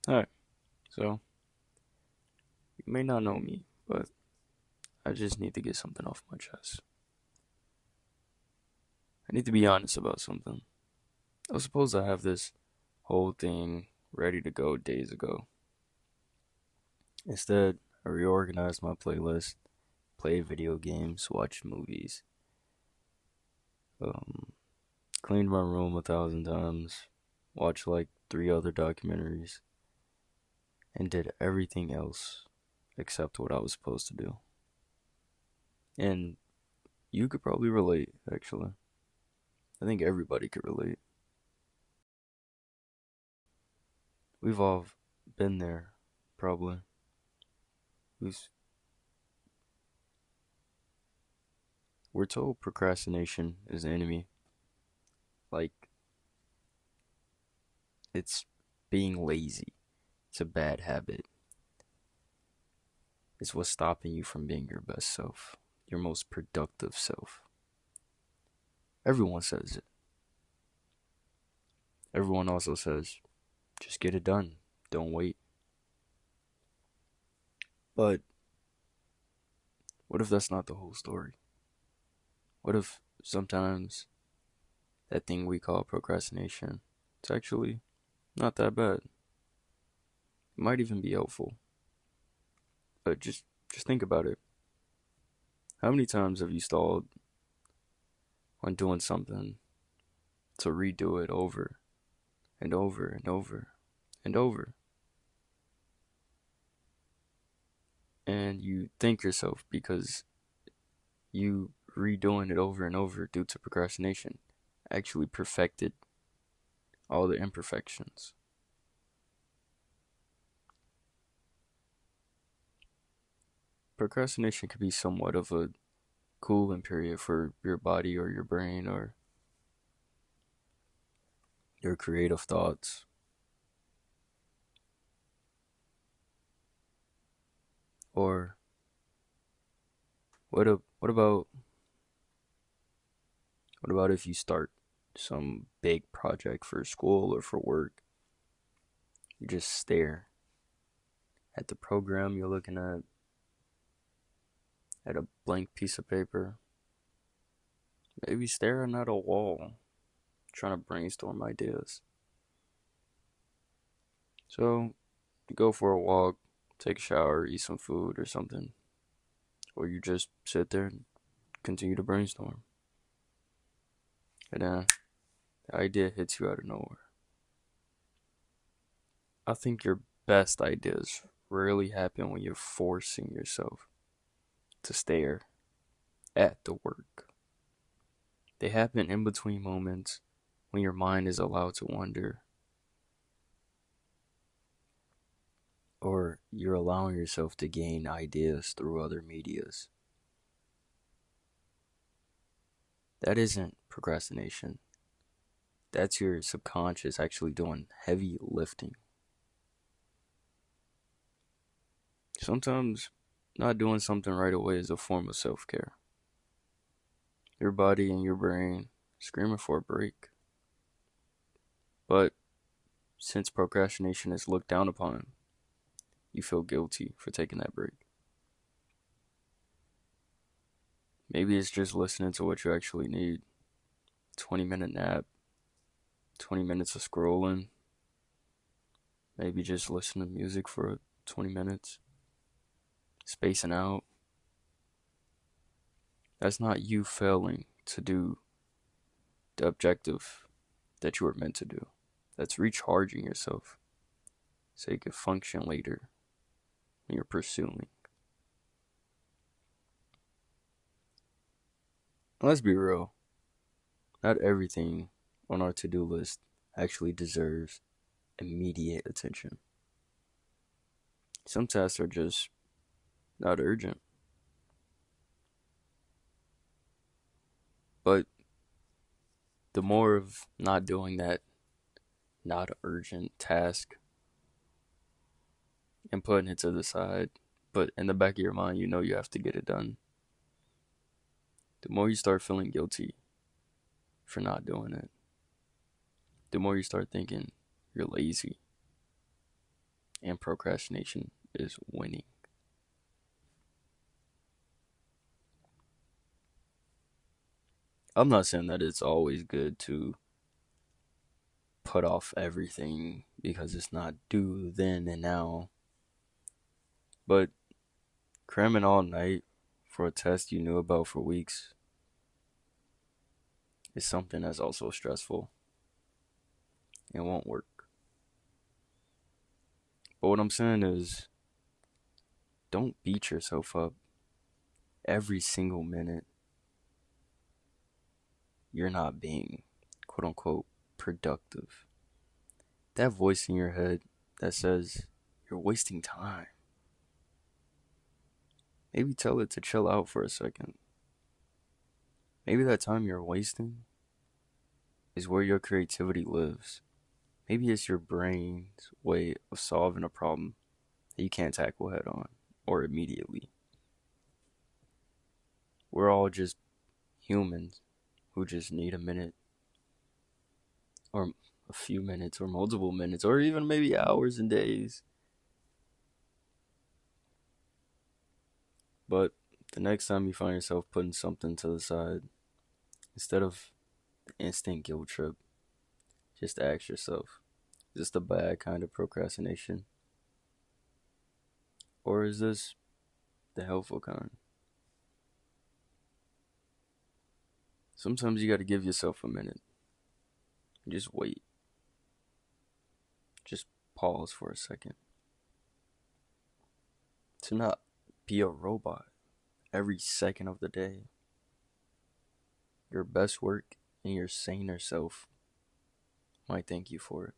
Alright, so you may not know me, but I just need to get something off my chest. I need to be honest about something. I was supposed to have this whole thing ready to go days ago. Instead, I reorganized my playlist, played video games, watched movies, um, cleaned my room 1,000 times, watched like three other documentaries, and did everything else except what I was supposed to do. And you could probably relate, actually. I think everybody could relate. We've all been there, probably. Who's We're told procrastination is the enemy. Like, it's being lazy. It's a bad habit. It's what's stopping you from being your best self, your most productive self. Everyone says it. Everyone also says, just get it done. Don't wait. But what if that's not the whole story? What if sometimes that thing we call procrastination, it's actually not that bad? It might even be helpful. But just think about it. How many times have you stalled on doing something to redo it over and over and over and over? And you thank yourself because you redoing it over and over due to procrastination actually perfected all the imperfections. Procrastination could be somewhat of a cooling period for your body or your brain or your creative thoughts. Or what about if you start some big project for school or for work? You just stare at the program you're looking at a blank piece of paper, maybe staring at a wall, trying to brainstorm ideas. So you go for a walk, take a shower, eat some food or something, or you just sit there and continue to brainstorm. And then the idea hits you out of nowhere. I think your best ideas rarely happen when you're forcing yourself to stare at the work. They happen in between moments when your mind is allowed to wander, or you're allowing yourself to gain ideas through other medias. That isn't procrastination. That's your subconscious actually doing heavy lifting. Sometimes not doing something right away is a form of self care. Your body and your brain screaming for a break. But since procrastination is looked down upon, you feel guilty for taking that break. Maybe it's just listening to what you actually need. 20-minute nap, 20 minutes of scrolling, maybe just listen to music for 20 minutes, spacing out. That's not you failing to do the objective that you were meant to do. That's recharging yourself so you can function later when you're pursuing. Let's be real. Not everything on our to-do list actually deserves immediate attention. Some tasks are just not urgent. But the more of not doing that not urgent task and putting it to the side, but in the back of your mind, you know you have to get it done, the more you start feeling guilty for not doing it, the more you start thinking you're lazy. and procrastination is winning. I'm not saying that it's always good to put off everything because it's not due then and now, but cramming all night for a test you knew about for weeks is something that's also stressful. It won't work. But what I'm saying is, don't beat yourself up every single minute you're not being quote unquote productive. That voice in your head that says you're wasting time, maybe tell it to chill out for a second. Maybe that time you're wasting is where your creativity lives. Maybe it's your brain's way of solving a problem that you can't tackle head on or immediately. We're all just humans who just need a minute or a few minutes or multiple minutes or even maybe hours and days. But the next time you find yourself putting something to the side, instead of the instant guilt trip, just ask yourself, is this the bad kind of procrastination? Or is this the helpful kind? Sometimes you gotta give yourself a minute. Just wait. Just pause for a second. To not be a robot every second of the day. Your best work and your saner self might thank you for it.